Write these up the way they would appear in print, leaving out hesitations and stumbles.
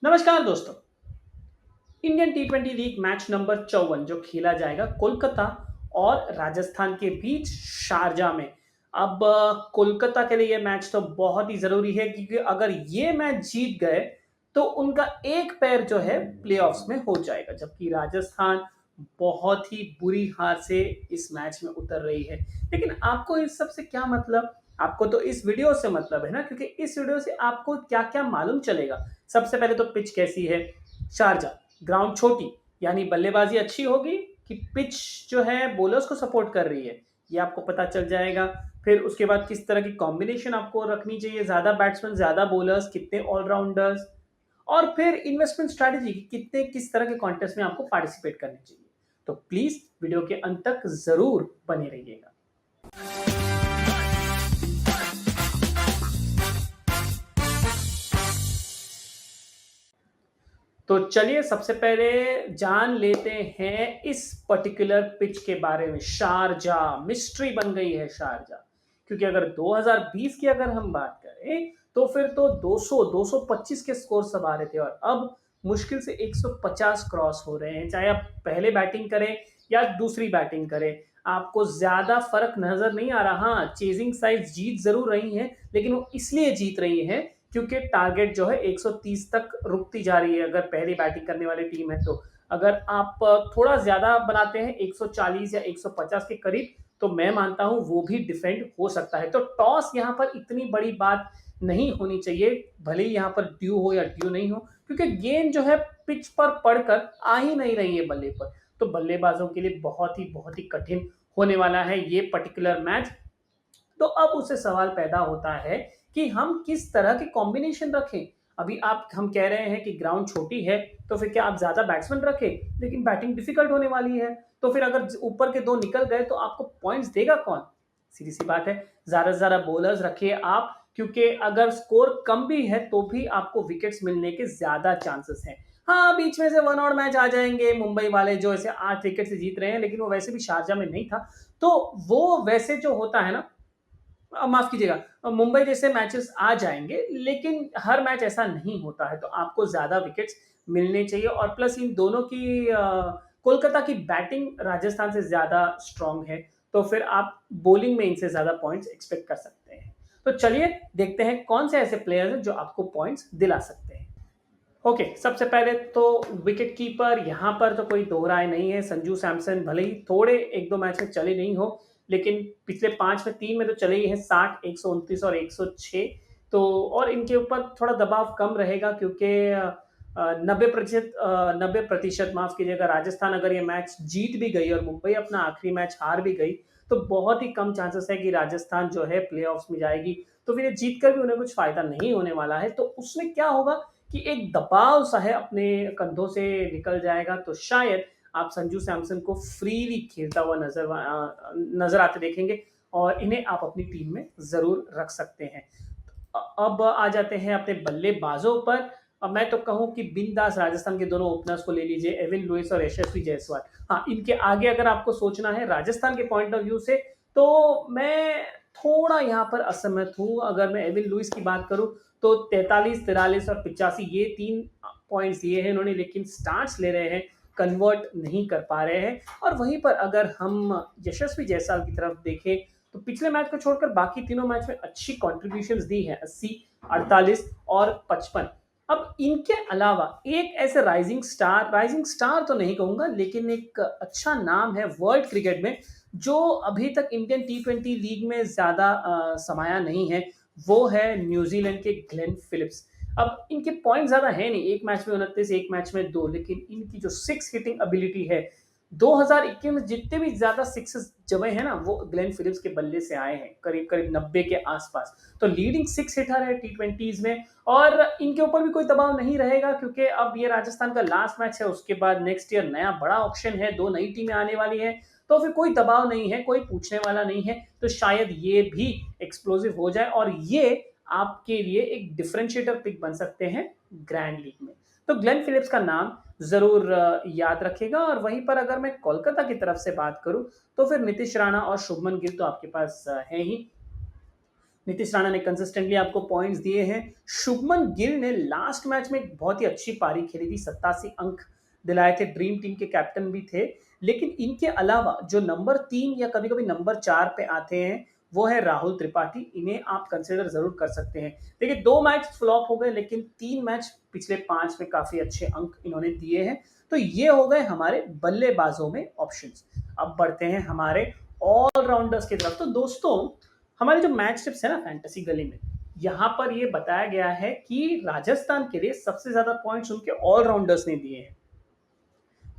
नमस्कार दोस्तों। इंडियन टी20 league match number 54 जो खेला जाएगा कोलकाता और राजस्थान के बीच शारजा में। अब कोलकाता के लिए ये मैच तो बहुत ही जरूरी है क्योंकि अगर ये मैच जीत गए तो उनका एक पैर जो है प्लेऑफ्स में हो जाएगा, जबकि राजस्थान बहुत ही बुरी हार से इस मैच में उतर रही है। लेकिन आपको इस सब से क्या मतलब? आपको तो इस वीडियो से मतलब है ना, क्योंकि इस वीडियो से आपको क्या क्या मालूम चलेगा। सबसे पहले तो पिच कैसी है, शारजा ग्राउंड छोटी, यानी बल्लेबाजी अच्छी होगी कि पिच जो है बॉलर्स को सपोर्ट कर रही है, ये आपको पता चल जाएगा। फिर उसके बाद किस तरह की कॉम्बिनेशन आपको रखनी चाहिए, ज्यादा बैट्समैन ज्यादा बॉलर्स, कितने ऑलराउंडर्स, और फिर इन्वेस्टमेंट स्ट्रैटेजी कितने किस तरह के कॉन्टेस्ट में आपको पार्टिसिपेट करनी चाहिए। तो प्लीज वीडियो के अंत तक जरूर बने रहिएगा। तो चलिए सबसे पहले जान लेते हैं इस पर्टिकुलर पिच के बारे में। शारजा मिस्ट्री बन गई है शारजा, क्योंकि अगर 2020 की अगर हम बात करें तो फिर तो 200 225 के स्कोर सब आ रहे थे, और अब मुश्किल से 150 क्रॉस हो रहे हैं। चाहे आप पहले बैटिंग करें या दूसरी बैटिंग करें, आपको ज्यादा फर्क नजर नहीं आ रहा। हाँ, चेजिंग साइड जीत जरूर रही है, लेकिन वो इसलिए जीत रही है क्योंकि टारगेट जो है 130 तक रुकती जा रही है अगर पहली बैटिंग करने वाली टीम है तो। अगर आप थोड़ा ज्यादा बनाते हैं 140 या 150 के करीब, तो मैं मानता हूं वो भी डिफेंड हो सकता है। तो टॉस यहां पर इतनी बड़ी बात नहीं होनी चाहिए, भले ही यहां पर ड्यू हो या ड्यू नहीं हो, क्योंकि गेंद जो है पिच पर पड़कर आ ही नहीं रही है बल्ले पर। तो बल्लेबाजों के लिए बहुत ही कठिन होने वाला है ये पर्टिकुलर मैच। तो अब उससे सवाल पैदा होता है कि हम किस तरह के कॉम्बिनेशन रखें। अभी आप हम कह रहे हैं कि ग्राउंड छोटी है, तो फिर क्या आप ज्यादा बैट्समैन रखें, लेकिन बैटिंग डिफिकल्ट होने वाली है। तो फिर अगर ऊपर के दो निकल गए तो आपको पॉइंट्स देगा कौन? सीधी सी बात है, ज्यादा से ज्यादा बॉलर्स रखिए आप, क्योंकि अगर स्कोर कम भी है तो भी आपको विकेट्स मिलने के ज्यादा चांसेस हैं। हाँ, बीच में से वन और मैच आ जाएंगे, मुंबई वाले जो ऐसे 8 विकेट से जीत रहे हैं, लेकिन वो वैसे भी शारजा में नहीं था। तो वो वैसे जो होता है ना, माफ कीजिएगा, मुंबई जैसे मैचेस आ जाएंगे, लेकिन हर मैच ऐसा नहीं होता है। तो आपको ज्यादा विकेट्स मिलने चाहिए, और प्लस इन दोनों की कोलकाता की बैटिंग राजस्थान से ज्यादा स्ट्रांग है, तो फिर आप बॉलिंग में इनसे ज्यादा पॉइंट्स एक्सपेक्ट कर सकते हैं। तो चलिए देखते हैं कौन से ऐसे प्लेयर्स हैं जो आपको पॉइंट्स दिला सकते हैं। ओके, सबसे पहले तो विकेट कीपर, यहां पर तो कोई दो राय नहीं है, संजू सैमसन। भले ही थोड़े एक दो मैच में चले नहीं हो, लेकिन पिछले 5 में 3 में तो चले ही हैं, 60, 129 और 106। तो और इनके ऊपर थोड़ा दबाव कम रहेगा, क्योंकि 90% 90% माफ कीजिएगा, राजस्थान अगर ये मैच जीत भी गई और मुंबई अपना आखिरी मैच हार भी गई, तो बहुत ही कम चांसेस है कि राजस्थान जो है प्ले में जाएगी। तो फिर ये जीत कर भी उन्हें कुछ फायदा नहीं होने वाला है। तो उसमें क्या होगा कि एक दबाव सा है अपने कंधों से निकल जाएगा। तो शायद आप संजू सैमसन को फ्रीली खेलता हुआ नजर आते देखेंगे, और इन्हें आप अपनी टीम में जरूर रख सकते हैं। अब आ जाते हैं अपने बल्लेबाजों पर। अब मैं तो कहूं कि बिंदास राजस्थान के दोनों ओपनर्स को ले लीजिए, एविन लुइस और यशस्वी जायसवाल। हाँ, इनके आगे अगर आपको सोचना है राजस्थान के पॉइंट ऑफ व्यू से, तो मैं थोड़ा यहाँ पर असहमत हूँ। अगर मैं एविन लुइस की बात करूं तो 43, 43 और 85 ये 3 पॉइंट्स दिए हैं इन्होंने, लेकिन स्टार्ट्स ले रहे हैं, कन्वर्ट नहीं कर पा रहे हैं। और वहीं पर अगर हम यशस्वी जायसवाल की तरफ देखें, तो पिछले मैच को छोड़कर बाकी तीनों मैच में अच्छी कॉन्ट्रीब्यूशन दी है, 80, 48 और 55। अब इनके अलावा एक ऐसे राइजिंग स्टार तो नहीं कहूंगा, लेकिन एक अच्छा नाम है वर्ल्ड क्रिकेट में, जो अभी तक इंडियन टी20 लीग में ज्यादा समाया नहीं है। वो है न्यूजीलैंड के ग्लेन फिलिप्स। अब इनके पॉइंट ज्यादा है नहीं, एक मैच में 29, एक मैच में 2, लेकिन इनकी जो सिक्स हिटिंग एबिलिटी है, 2021 में जितने भी ज्यादा सिक्सेस जमे हैं ना, वो ग्लेन फिलिप्स के बल्ले से आए हैं, करीब करीब 90 के आसपास। तो लीडिंग सिक्स हिटर है टी20 में, और इनके ऊपर भी कोई दबाव नहीं रहेगा, क्योंकि अब ये राजस्थान का लास्ट मैच है, उसके बाद नेक्स्ट ईयर नया बड़ा ऑप्शन है, 2 नई टीमें आने वाली है। तो फिर कोई दबाव नहीं है, कोई पूछने वाला नहीं है। तो शायद ये भी एक्सप्लोसिव हो जाए, और ये आपके लिए एक डिफरेंशिएटर पिक बन सकते हैं ग्रैंड लीग में। तो ग्लेन फिलिप्स का नाम जरूर याद रखेगा। और वहीं पर अगर मैं कोलकाता की तरफ से बात करूं, तो फिर नीतीश राणा और शुभमन गिल तो आपके पास है ही। नीतीश राणा ने कंसिस्टेंटली आपको पॉइंट्स दिए हैं। शुभमन गिल ने लास्ट मैच में एक बहुत ही अच्छी पारी खेली थी, 87 अंक दिलाए थे, ड्रीम टीम के कैप्टन भी थे। लेकिन इनके अलावा जो नंबर 3 या कभी कभी नंबर 4 पे आते हैं वो है राहुल त्रिपाठी। इन्हें आप कंसिडर जरूर कर सकते हैं। देखिए 2 मैच फ्लॉप हो गए लेकिन 3 मैच पिछले 5 में काफी अच्छे अंक इन्होंने दिए हैं। तो ये हो गए हमारे बल्लेबाजों में ऑप्शंस। अब बढ़ते हैं हमारे ऑलराउंडर्स की तरफ। तो दोस्तों हमारे जो मैच टिप्स है ना फैंटेसी गली में, यहाँ पर ये बताया गया है कि राजस्थान के लिए सबसे ज्यादा पॉइंट्स उनके ऑलराउंडर्स ने दिए हैं।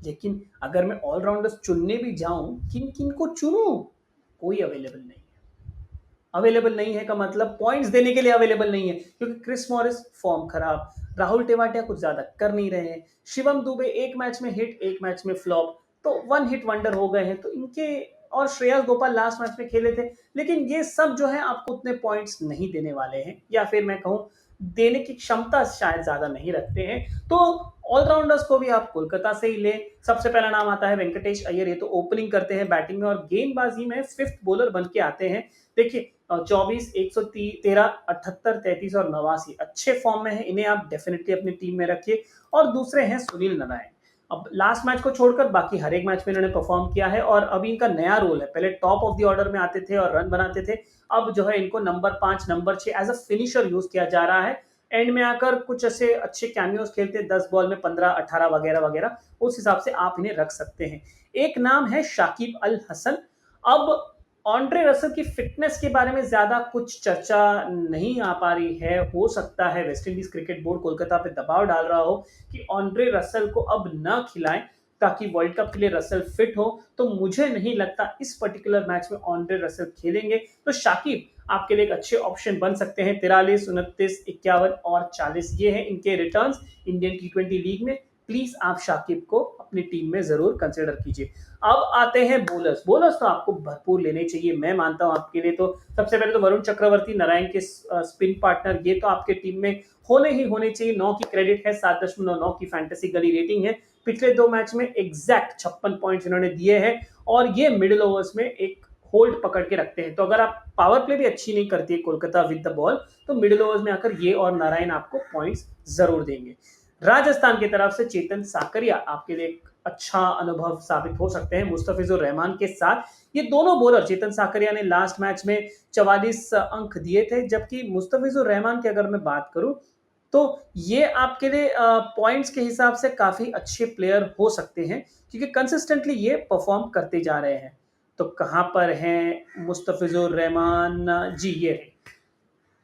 लेकिन अगर मैं ऑलराउंडर्स चुनने भी जाऊं, किन किन को चुनूं? कोई अवेलेबल नहीं है का मतलब पॉइंट्स देने के लिए अवेलेबल नहीं है, क्योंकि क्रिस मॉरिस फॉर्म खराब, राहुल टेवाटिया कुछ ज्यादा कर नहीं रहे हैं, शिवम दुबे एक मैच में हिट एक मैच में फ्लॉप, तो वन हिट वंडर हो गए हैं तो इनके, और श्रेयस गोपाल लास्ट मैच में खेले थे। लेकिन ये सब जो है आपको उतने पॉइंट्स नहीं देने वाले हैं, या फिर मैं कहूं देने की क्षमता शायद ज्यादा नहीं रखते हैं। तो ऑलराउंडर्स को भी आप कोलकाता से ही ले। सबसे पहला नाम आता है वेंकटेश अय्यर। ये तो ओपनिंग करते हैं बैटिंग में और गेंदबाजी में फिफ्थ बॉलर बन के आते हैं। देखिए 24, 113, 78, 33 और 89 अच्छे फॉर्म में है। इन्हें आप डेफिनेटली अपनी टीम में रखिए। और दूसरे हैं सुनील नारायण। अब लास्ट मैच को छोड़कर बाकी हर एक मैच में इन्होंने परफॉर्म किया है और अभी इनका नया रोल है। पहले टॉप ऑफ द ऑर्डर में आते थे और रन बनाते थे, अब जो है इनको number 5 number 6 as a finisher use किया जा रहा है। एंड में आकर कुछ ऐसे अच्छे कैमियोस खेलते हैं, 10 बॉल में 15 18 वगैरह वगैरह, उस हिसाब से आप इन्हें रख सकते हैं। एक नाम है शाकिब अल हसन। अब ऑन्ड्रे रसल की फिटनेस के बारे में ज्यादा कुछ चर्चा नहीं आ पा रही है। हो सकता है West Indies cricket board Kolkata पे दबाव डाल रहा हो कि ऑन्ड्रे रसल को अब न खिलाएं ताकि वर्ल्ड कप के लिए रसल फिट हो। तो मुझे नहीं लगता इस पर्टिकुलर मैच में ऑन्ड्रे रसल खेलेंगे। तो शाकिब आपके लिए एक अच्छे ऑप्शन बन सकते हैं। 43, 29, 51 और 40 ये हैं इनके रिटर्न्स इंडियन टी20 लीग में। प्लीज आप शाकिब को अपनी टीम में जरूर कंसिडर कीजिए। अब आते हैं बोलर्स। बोलर्स तो आपको भरपूर लेने चाहिए, मैं मानता हूं आपके लिए। तो सबसे पहले तो वरुण चक्रवर्ती, नारायण के स्पिन पार्टनर, ये तो आपके टीम में होने ही होने चाहिए। 9 की क्रेडिट है, 7.9 की फैंटेसी गली रेटिंग है। पिछले 2 मैच में एग्जैक्ट 56 पॉइंट्स इन्होंने दिए हैं और ये मिडिल ओवर्स में एक होल्ड पकड़ के रखते हैं। तो अगर आप पावर प्ले भी अच्छी नहीं करती है कोलकाता विद द बॉल, तो मिडिल ओवर्स में आकर ये और नारायण आपको पॉइंट्स जरूर देंगे। राजस्थान की तरफ से चेतन साकरिया आपके लिए एक अच्छा अनुभव साबित हो सकते हैं मुस्तफिजुर रहमान के साथ। ये दोनों बॉलर, चेतन साकरिया ने लास्ट मैच में 44 अंक दिए थे, जबकि मुस्तफिजुर रहमान की अगर मैं बात करूं तो ये आपके लिए पॉइंट्स के हिसाब से काफी अच्छे प्लेयर हो सकते हैं, क्योंकि कंसिस्टेंटली ये परफॉर्म करते जा रहे हैं। तो कहां पर हैं मुस्तफिजुर रहमान जी? ये है।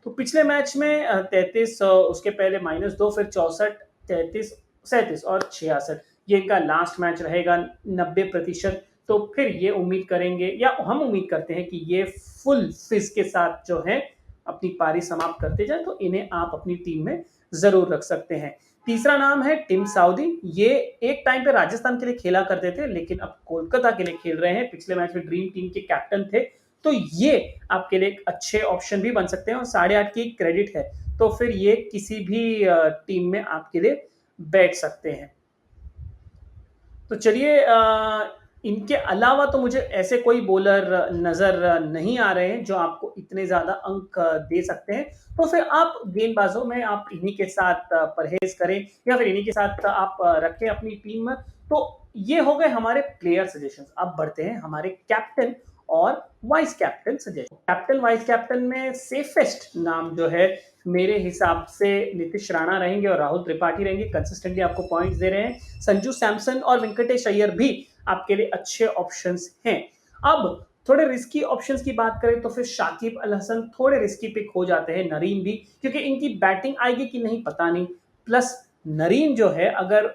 तो पिछले मैच में 33, उसके पहले -2, फिर 64, 33, 37 और 66, ये इनका लास्ट मैच रहेगा 90%। तो फिर ये उम्मीद करेंगे, या हम उम्मीद करते हैं कि ये फुल फिज के साथ जो है अपनी पारी समाप्त करते जाए, तो इन्हें आप अपनी टीम में जरूर रख सकते हैं। तीसरा नाम है टिम साउदी। ये एक टाइम पे राजस्थान के लिए खेला करते थे लेकिन अब कोलकाता के लिए खेल रहे हैं। पिछले मैच में ड्रीम टीम के कैप्टन थे। तो ये आपके लिए एक अच्छे ऑप्शन भी बन सकते हैं और 8.5 की क्रेडिट है, तो फिर ये किसी भी टीम में आपके लिए बैठ सकते हैं। तो चलिए इनके अलावा तो मुझे ऐसे कोई बॉलर नजर नहीं आ रहे हैं जो आपको इतने ज्यादा अंक दे सकते हैं। तो फिर आप गेंदबाजों में आप इन्हीं के साथ परहेज करें या फिर इन्हीं के साथ आप रखें अपनी टीम में। तो ये हो गए हमारे प्लेयर सजेशंस। अब बढ़ते हैं हमारे कैप्टन और vice captain suggestion. Captain vice captain में सेफेस्ट नाम जो है मेरे हिसाब से नीतीश राणा रहेंगे और राहुल त्रिपाठी रहेंगे। कंसिस्टेंटली आपको पॉइंट्स दे रहे हैं। संजू सैमसन और वेंकटेश अय्यर भी आपके लिए अच्छे ऑप्शंस हैं। अब थोड़े रिस्की ऑप्शंस की बात करें तो फिर शाकिब अल हसन थोड़े रिस्की पिक हो जाते हैं। नरीन भी, क्योंकि इनकी बैटिंग आएगी कि नहीं पता नहीं। प्लस नरीन जो है अगर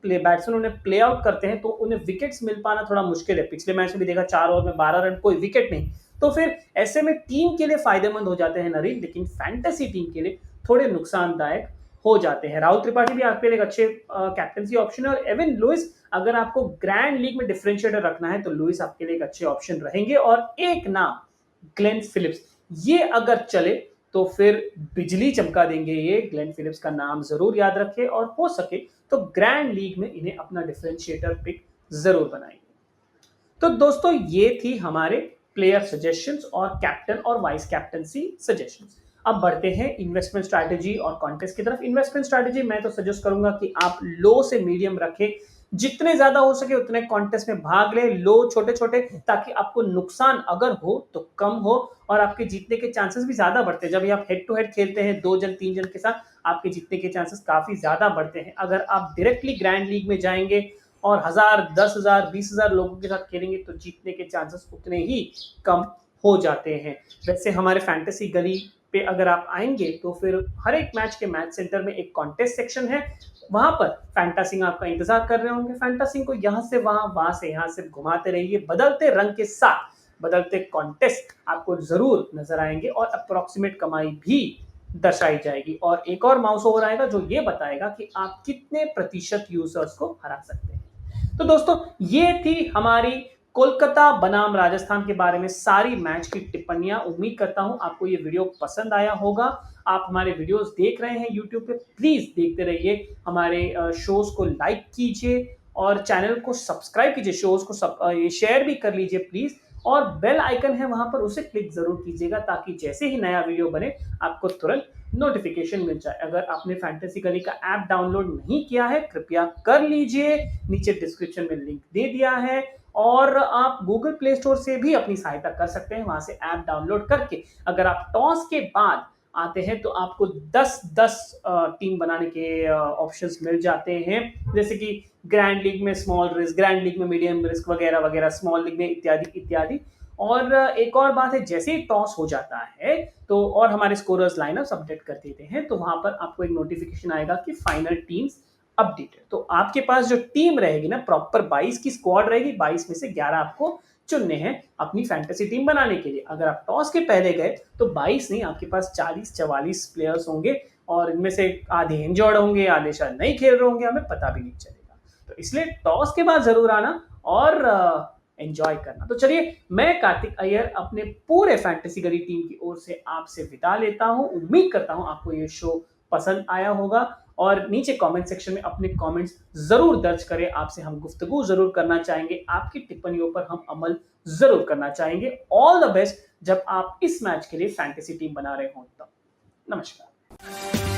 बैट्समैन उन्हें प्ले आउट करते हैं तो उन्हें विकेट्स मिल पाना थोड़ा मुश्किल है। पिछले मैच में भी देखा 4 ओवर में 12 रन, कोई विकेट नहीं। तो फिर ऐसे में टीम के लिए फायदेमंद हो जाते हैं नरीन, लेकिन फैंटेसी टीम के लिए थोड़े नुकसानदायक हो जाते हैं। राहुल त्रिपाठी भी आपके लिए एक अच्छे कैप्टनसी ऑप्शन है। और एविन लुइस, अगर आपको ग्रैंड लीग में डिफरेंशिएटर रखना है तो लुइस आपके लिए एक अच्छे ऑप्शन रहेंगे। और एक नाम ग्लेन फिलिप्स, ये अगर चले तो फिर बिजली चमका देंगे। ये ग्लेन फिलिप्स का नाम जरूर याद रखें और हो सके तो ग्रैंड लीग में इन्हें अपना डिफरेंशिएटर पिक जरूर बनाएंगे। तो दोस्तों ये थी हमारे प्लेयर सजेशंस और कैप्टन और वाइस कैप्टनसी सजेशंस। अब बढ़ते हैं इन्वेस्टमेंट स्ट्रैटेजी और कॉन्टेस्ट की तरफ। इन्वेस्टमेंट स्ट्रैटेजी मैं तो सजेस्ट करूंगा कि आप लो से मीडियम रखें, जितने ज्यादा हो सके उतने कॉन्टेस्ट में भाग ले, लो छोटे छोटे, ताकि आपको नुकसान अगर हो तो कम हो और आपके जीतने के चांसेस भी ज्यादा बढ़ते हैं। जब आप हेड टू हेड खेलते हैं 2 जन 3 जन के साथ, आपके जीतने के चांसेस काफी ज्यादा बढ़ते हैं। अगर आप डायरेक्टली ग्रैंड लीग में जाएंगे और 1000 10,000 20,000 लोगों के साथ खेलेंगे तो जीतने के चांसेस उतने ही कम हो जाते हैं। वैसे हमारे फैंटेसी गली पे अगर आप आएंगे तो फिर हर एक मैच के मैच सेंटर में एक कॉन्टेस्ट सेक्शन है, वहां पर फैंटासिंग आपका इंतजार कर रहे होंगे। फैंटासिंग को यहाँ से वहां से यहाँ से घुमाते रहिए, बदलते रंग के साथ बदलते कॉन्टेस्ट आपको जरूर नजर आएंगे और अप्रोक्सीमेट कमाई भी दर्शाई जाएगी। और एक और माउस ओवर आएगा जो ये बताएगा कि आप कितने प्रतिशत यूजर्स को हरा सकते हैं। तो दोस्तों ये थी हमारी कोलकाता बनाम राजस्थान के बारे में सारी मैच की टिप्पणियां। उम्मीद करता हूं आपको ये वीडियो पसंद आया होगा। आप हमारे वीडियोस देख रहे हैं यूट्यूब पे, प्लीज देखते रहिए, हमारे शोज को लाइक कीजिए और चैनल को सब्सक्राइब कीजिए, शोज को शेयर भी कर लीजिए प्लीज। और बेल आइकन है वहां पर, उसे क्लिक जरूर कीजिएगा ताकि जैसे ही नया वीडियो बने आपको तुरंत नोटिफिकेशन मिल जाए। अगर आपने फैंटेसी गली का ऐप डाउनलोड नहीं किया है कृपया कर लीजिए, नीचे डिस्क्रिप्शन में लिंक दे दिया है। और आप गूगल प्ले स्टोर से भी अपनी सहायता कर सकते हैं, वहां से ऐप डाउनलोड करके अगर आप टॉस के बाद आते हैं तो आपको 10-10 टीम बनाने के ऑप्शंस मिल जाते हैं, जैसे कि ग्रैंड लीग में स्मॉल रिस्क, ग्रैंड लीग में मीडियम रिस्क वगैरह वगैरह, स्मॉल लीग में इत्यादि इत्यादि। और एक और बात है, जैसे ही टॉस हो जाता है तो और हमारे स्कोरर्स लाइनअप्स अपडेट कर देते हैं तो वहां पर आपको एक नोटिफिकेशन आएगा कि फाइनल टीम्स अपडेटेड। तो आपके पास जो टीम रहेगी ना, प्रॉपर 22 की स्क्वाड रहेगी, 22 में से 11 आपको चुनने हैं अपनी फैंटेसी टीम बनाने के लिए। अगर आप टॉस के पहले गए तो 22 नहीं, आपके पास 40-44 प्लेयर्स होंगे और इनमें से आधे इंजर्ड होंगे, आधे शायद नहीं खेल रहे होंगे, हमें पता भी नहीं चलेगा। तो इसलिए टॉस के बाद जरूर आना और एंजॉय करना। तो चलिए, मैं कार्तिक अय्यर अपने पूरे फैंटेसी गली टीम की ओर से आपसे विदा लेता हूं। उम्मीद करता हूं आपको ये शो पसंद आया होगा और नीचे कमेंट सेक्शन में अपने कमेंट्स जरूर दर्ज करें। आपसे हम गुफ्तगू जरूर करना चाहेंगे, आपकी टिप्पणियों पर हम अमल जरूर करना चाहेंगे। ऑल द बेस्ट जब आप इस मैच के लिए फैंटेसी टीम बना रहे हो। तब नमस्कार।